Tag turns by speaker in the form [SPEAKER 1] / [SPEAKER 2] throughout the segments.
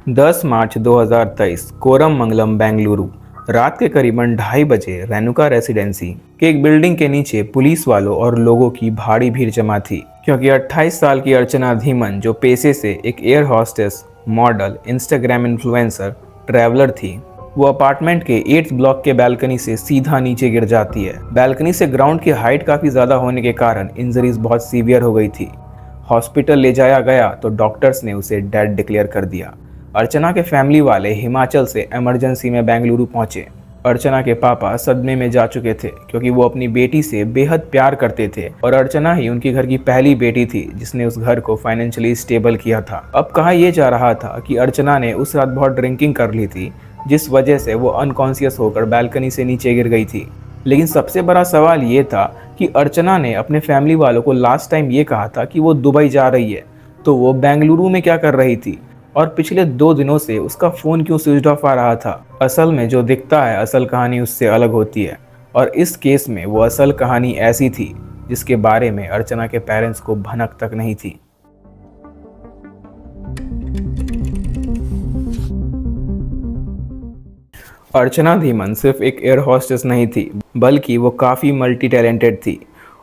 [SPEAKER 1] 10 मार्च 2023 कोरमंगलम बेंगलुरु। रात के करीबन 2:30 बजे रेनुका रेसिडेंसी के एक बिल्डिंग के नीचे पुलिस वालों और लोगों की भारी भीड़ जमा थी, क्योंकि 28 साल की अर्चना धीमन, जो पेशे से एक air hostess, model, Instagram influencer, traveller थी, वो अपार्टमेंट के 8th ब्लॉक के बालकनी से सीधा नीचे गिर जाती है। बालकनी से ग्राउंड की हाइट काफ़ी ज़्यादा होने के कारण इंजरीज बहुत सीवियर हो गई थी। हॉस्पिटल ले जाया गया तो डॉक्टर्स ने उसे डेड डिक्लेयर कर दिया। अर्चना के फैमिली वाले हिमाचल से इमरजेंसी में बेंगलुरु पहुंचे। अर्चना के पापा सदमे में जा चुके थे, क्योंकि वो अपनी बेटी से बेहद प्यार करते थे और अर्चना ही उनके घर की पहली बेटी थी जिसने उस घर को फाइनेंशियली स्टेबल किया था। अब कहा यह जा रहा था कि अर्चना ने उस रात बहुत ड्रिंकिंग कर ली थी, जिस वजह से वो अनकॉन्शियस होकर बालकनी से नीचे गिर गई थी। लेकिन सबसे बड़ा सवाल ये था कि अर्चना ने अपने फैमिली वालों को लास्ट टाइम ये कहा था कि वो दुबई जा रही है, तो वो बेंगलुरु में क्या कर रही थी और पिछले 2 दिनों से उसका फ़ोन क्यों स्विच ऑफ आ रहा था। असल में जो दिखता है, असल कहानी उससे अलग होती है, और इस केस में वो असल कहानी ऐसी थी जिसके बारे में अर्चना के पेरेंट्स को भनक तक नहीं थी। अर्चना धीमन सिर्फ एक एयर हॉस्टेस नहीं थी, बल्कि वो काफ़ी मल्टी टैलेंटेड थी,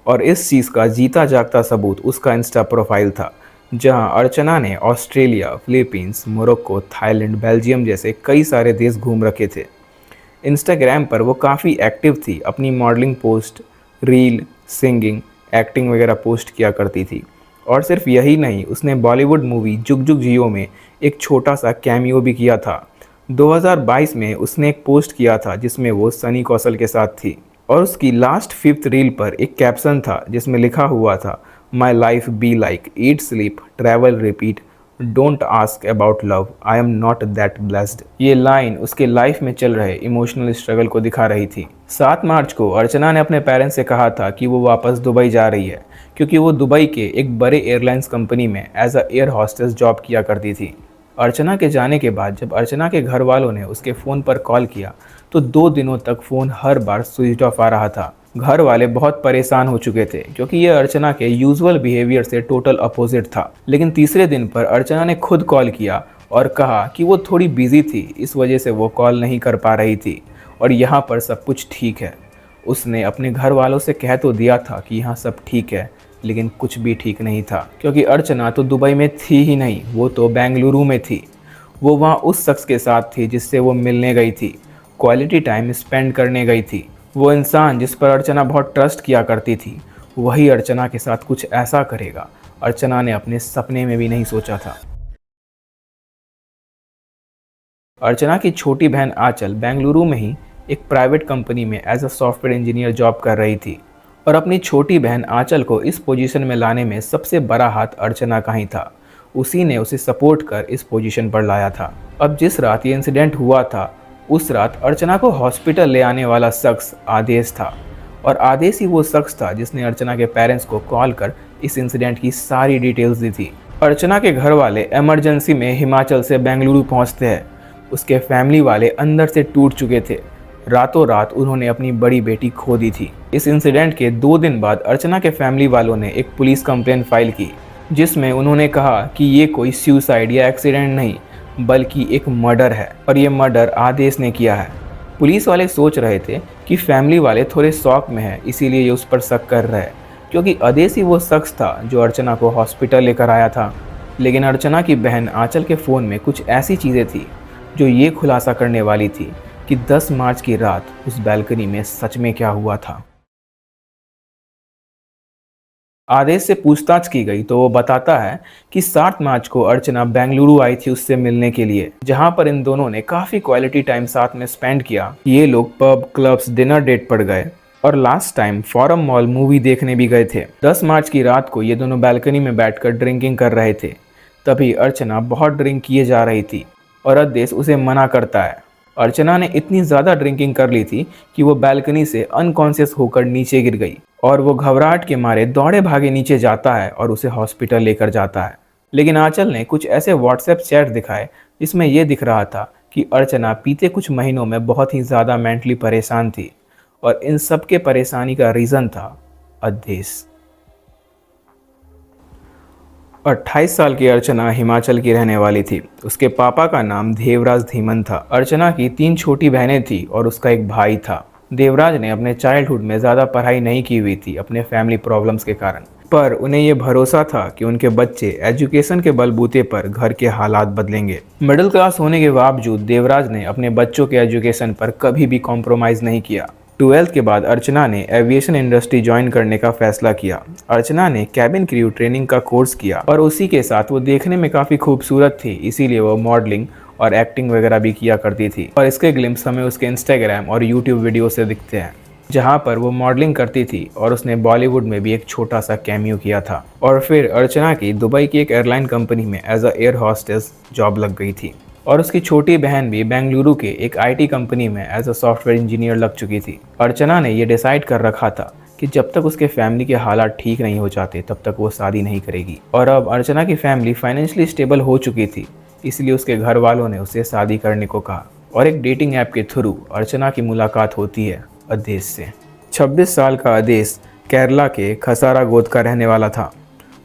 [SPEAKER 1] और इस चीज़ का जीता जागता सबूत उसका इंस्टा प्रोफाइल था, जहां अर्चना ने Australia, Philippines, Morocco, Thailand, Belgium जैसे कई सारे देश घूम रखे थे। इंस्टाग्राम पर वो काफ़ी एक्टिव थी, अपनी modelling post, reel, singing, acting वगैरह पोस्ट किया करती थी। और सिर्फ यही नहीं, उसने बॉलीवुड मूवी जुग जुग जियो में एक छोटा सा कैमियो भी किया था। 2022 में उसने एक पोस्ट किया था जिसमें वो सनी कौशल के साथ थी, और उसकी लास्ट 5th रील पर एक कैप्शन था जिसमें लिखा हुआ था, my life be like eat sleep travel repeat don't ask about love I am not that blessed. ये लाइन उसके लाइफ में चल रहे इमोशनल स्ट्रगल को दिखा रही थी। 7 मार्च को अर्चना ने अपने पेरेंट्स से कहा था कि वो वापस दुबई जा रही है, क्योंकि वो दुबई के एक बड़े एयरलाइंस कंपनी में as a air hostess job किया करती थी। अर्चना के जाने के बाद जब अर्चना के घर वालों ने उसके फ़ोन पर कॉल किया तो 2 दिनों तक फ़ोन हर बार स्विच ऑफ आ रहा था। घर वाले बहुत परेशान हो चुके थे, क्योंकि ये अर्चना के यूजुअल बिहेवियर से टोटल अपोजिट था। लेकिन तीसरे दिन पर अर्चना ने खुद कॉल किया और कहा कि वो थोड़ी बिजी थी, इस वजह से वो कॉल नहीं कर पा रही थी, और यहाँ पर सब कुछ ठीक है। उसने अपने घर वालों से कह तो दिया था कि यहाँ सब ठीक है, लेकिन कुछ भी ठीक नहीं था, क्योंकि अर्चना तो दुबई में थी ही नहीं, वो तो बेंगलुरु में थी। वो वहाँ उस शख्स के साथ थी जिससे वो मिलने गई थी, क्वालिटी टाइम स्पेंड करने गई थी। वो इंसान जिस पर अर्चना बहुत ट्रस्ट किया करती थी, वही अर्चना के साथ कुछ ऐसा करेगा, अर्चना ने अपने सपने में भी नहीं सोचा था। अर्चना की छोटी बहन आंचल बेंगलुरु में ही एक प्राइवेट कंपनी में as a software engineer job कर रही थी, और अपनी छोटी बहन आंचल को इस पोजीशन में लाने में सबसे बड़ा हाथ अर्चना का ही था। उसी ने उसे सपोर्ट कर इस पोजीशन पर लाया था। अब जिस रात ये इंसिडेंट हुआ था, उस रात अर्चना को हॉस्पिटल ले आने वाला शख्स आदेश था, और आदेश ही वो शख्स था जिसने अर्चना के पेरेंट्स को कॉल कर इस इंसिडेंट की सारी डिटेल्स दी थी। अर्चना के घर वाले इमरजेंसी में हिमाचल से बेंगलुरु पहुंचते हैं। उसके फैमिली वाले अंदर से टूट चुके थे, रातों रात उन्होंने अपनी बड़ी बेटी खो दी थी। इस इंसिडेंट के 2 दिन बाद अर्चना के फैमिली वालों ने एक पुलिस कंप्लेंट फाइल की, जिसमें उन्होंने कहा कि ये कोई सुसाइड या एक्सीडेंट नहीं, बल्कि एक मर्डर है, और ये मर्डर आदेश ने किया है। पुलिस वाले सोच रहे थे कि फैमिली वाले थोड़े शॉक में हैं, इसीलिए ये उस पर शक कर रहे हैं, क्योंकि आदेश ही वो शख्स था जो अर्चना को हॉस्पिटल लेकर आया था। लेकिन अर्चना की बहन आंचल के फ़ोन में कुछ ऐसी चीज़ें थी जो ये खुलासा करने वाली थी कि 10 मार्च की रात उस बालकनी में सच में क्या हुआ था। आदेश से पूछताछ की गई तो वो बताता है कि 7 मार्च को अर्चना बेंगलुरु आई थी उससे मिलने के लिए, जहां पर इन दोनों ने काफ़ी क्वालिटी टाइम साथ में स्पेंड किया। ये लोग पब, क्लब्स, डिनर डेट पर गए, और last time Forum mall movie देखने भी गए थे। 10 मार्च की रात को ये दोनों बालकनी में बैठकर ड्रिंकिंग कर रहे थे। तभी अर्चना बहुत ड्रिंक किए जा रही थी, और आदेश उसे मना करता है। अर्चना ने इतनी ज़्यादा ड्रिंकिंग कर ली थी कि वो बालकनी से अनकॉन्शियस होकर नीचे गिर गई, और वो घबराहट के मारे दौड़े भागे नीचे जाता है और उसे हॉस्पिटल लेकर जाता है। लेकिन आंचल ने कुछ ऐसे व्हाट्सएप चैट दिखाए जिसमें यह दिख रहा था कि अर्चना बीते कुछ महीनों में बहुत ही ज़्यादा मेंटली परेशान थी, और इन सब के परेशानी का रीज़न था अदेश। 28 साल की अर्चना हिमाचल की रहने वाली थी। उसके पापा का नाम देवराज धीमन था। अर्चना की 3 छोटी बहनें थी और उसका एक भाई था। देवराज ने अपने चाइल्डहुड में ज़्यादा पढ़ाई नहीं की हुई थी अपने फैमिली प्रॉब्लम्स के कारण, पर उन्हें ये भरोसा था कि उनके बच्चे एजुकेशन के बलबूते पर घर के हालात बदलेंगे। मिडिल क्लास होने के बावजूद देवराज ने अपने बच्चों के एजुकेशन पर कभी भी कॉम्प्रोमाइज़ नहीं किया। 12th के बाद अर्चना ने एविएशन इंडस्ट्री ज्वाइन करने का फैसला किया। अर्चना ने कैबिन क्रू ट्रेनिंग का कोर्स किया और उसी के साथ वो देखने में काफ़ी खूबसूरत थी, इसीलिए वो मॉडलिंग और एक्टिंग वगैरह भी किया करती थी। और इसके ग्लिम्स हमें उसके इंस्टाग्राम और यूट्यूब वीडियो से दिखते हैं, जहाँ पर वो मॉडलिंग करती थी और उसने बॉलीवुड में भी एक छोटा सा कैमियो किया था। और फिर अर्चना की दुबई की एक एयरलाइन कंपनी में as a air hostess job लग गई थी और उसकी छोटी बहन भी बेंगलुरु के एक आईटी कंपनी में एज अ सॉफ्टवेयर इंजीनियर लग चुकी थी। अर्चना ने ये डिसाइड कर रखा था कि जब तक उसके फैमिली के हालात ठीक नहीं हो जाते तब तक वो शादी नहीं करेगी। और अब अर्चना की फैमिली फाइनेंशियली स्टेबल हो चुकी थी, इसलिए उसके घर वालों ने उसे शादी करने को कहा। और एक डेटिंग ऐप के थ्रू अर्चना की मुलाकात होती है अदेश से। 26 साल का अदेश केरला के खसारागोद का रहने वाला था।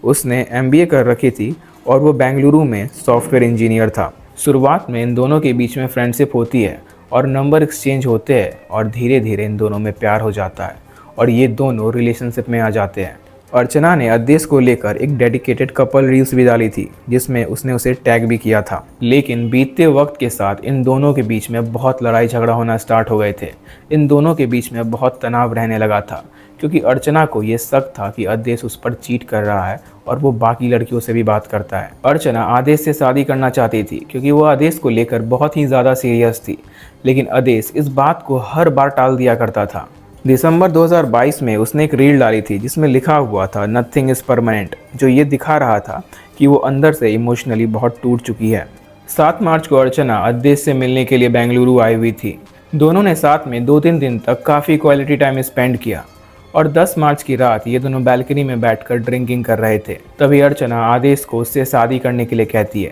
[SPEAKER 1] उसने MBA कर रखी थी और वो बेंगलुरु में सॉफ्टवेयर इंजीनियर था। शुरुआत में इन दोनों के बीच में फ्रेंडशिप होती है और नंबर एक्सचेंज होते हैं और धीरे धीरे इन दोनों में प्यार हो जाता है और ये दोनों रिलेशनशिप में आ जाते हैं। अर्चना ने अदेश को लेकर एक डेडिकेटेड कपल रील्स भी डाली थी, जिसमें उसने उसे टैग भी किया था। लेकिन बीतते वक्त के साथ इन दोनों के बीच में बहुत लड़ाई झगड़ा होना स्टार्ट हो गए थे। इन दोनों के बीच में बहुत तनाव रहने लगा था, क्योंकि अर्चना को ये शक था कि अदेश उस पर चीट कर रहा है और वो बाकी लड़कियों से भी बात करता है। अर्चना आदेश से शादी करना चाहती थी क्योंकि वो आदेश को लेकर बहुत ही ज़्यादा सीरियस थी, लेकिन आदेश इस बात को हर बार टाल दिया करता था। दिसंबर 2022 में उसने एक रील डाली थी जिसमें लिखा हुआ था नथिंग इज़ परमानेंट, जो ये दिखा रहा था कि वो अंदर से इमोशनली बहुत टूट चुकी है। 7 मार्च को अर्चना अदेश से मिलने के लिए बेंगलुरु आई हुई थी। दोनों ने साथ में 2-3 दिन तक काफ़ी क्वालिटी टाइम स्पेंड किया और 10 मार्च की रात ये दोनों बैल्कनी में बैठकर ड्रिंकिंग कर रहे थे। तभी अर्चना आदेश को उससे शादी करने के लिए कहती है,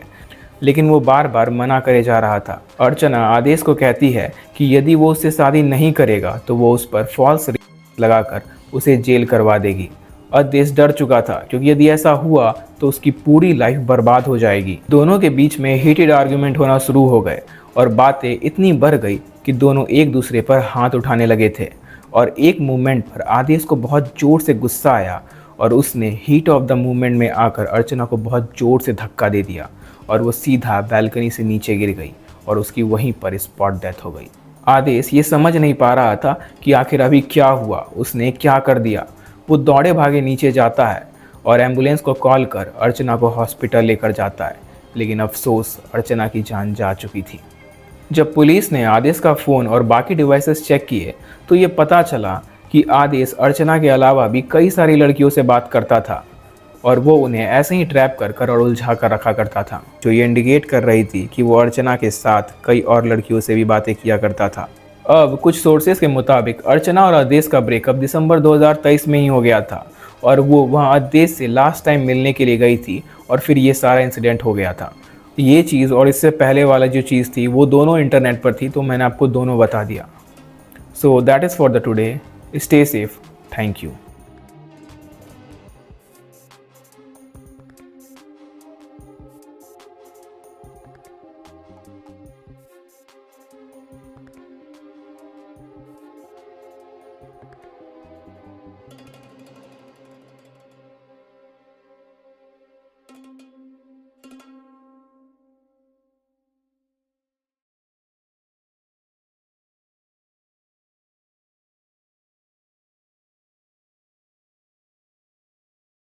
[SPEAKER 1] लेकिन वो बार बार मना करे जा रहा था। अर्चना आदेश को कहती है कि यदि वो उससे शादी नहीं करेगा तो वो उस पर फॉल्स लगाकर उसे जेल करवा देगी। आदेश डर चुका था क्योंकि यदि ऐसा हुआ तो उसकी पूरी लाइफ बर्बाद हो जाएगी। दोनों के बीच में हीटेड आर्ग्यूमेंट होना शुरू हो गए और बातें इतनी बढ़ गई कि दोनों एक दूसरे पर हाथ उठाने लगे थे। और एक मूवमेंट पर आदेश को बहुत ज़ोर से गुस्सा आया और उसने हीट ऑफ द मूवमेंट में आकर अर्चना को बहुत ज़ोर से धक्का दे दिया और वो सीधा बैल्कनी से नीचे गिर गई और उसकी वहीं पर स्पॉट डेथ हो गई। आदेश ये समझ नहीं पा रहा था कि आखिर अभी क्या हुआ, उसने क्या कर दिया। वो दौड़े भागे नीचे जाता है और एम्बुलेंस को कॉल कर अर्चना को हॉस्पिटल लेकर जाता है, लेकिन अफसोस अर्चना की जान जा चुकी थी। जब पुलिस ने आदेश का फ़ोन और बाकी डिवाइसेस चेक किए तो ये पता चला कि आदेश अर्चना के अलावा भी कई सारी लड़कियों से बात करता था और वो उन्हें ऐसे ही ट्रैप कर और उलझा कर रखा करता था, जो ये इंडिकेट कर रही थी कि वो अर्चना के साथ कई और लड़कियों से भी बातें किया करता था। अब कुछ सोर्सेज के मुताबिक अर्चना और आदेश का ब्रेकअप दिसंबर 2023 में ही हो गया था और वो वहाँ आदेश से लास्ट टाइम मिलने के लिए गई थी और फिर ये सारा इंसिडेंट हो गया था। ये चीज़ और इससे पहले वाला जो चीज़ थी वो दोनों इंटरनेट पर थी, तो मैंने आपको दोनों बता दिया। So that is for the today. Stay safe. Thank you.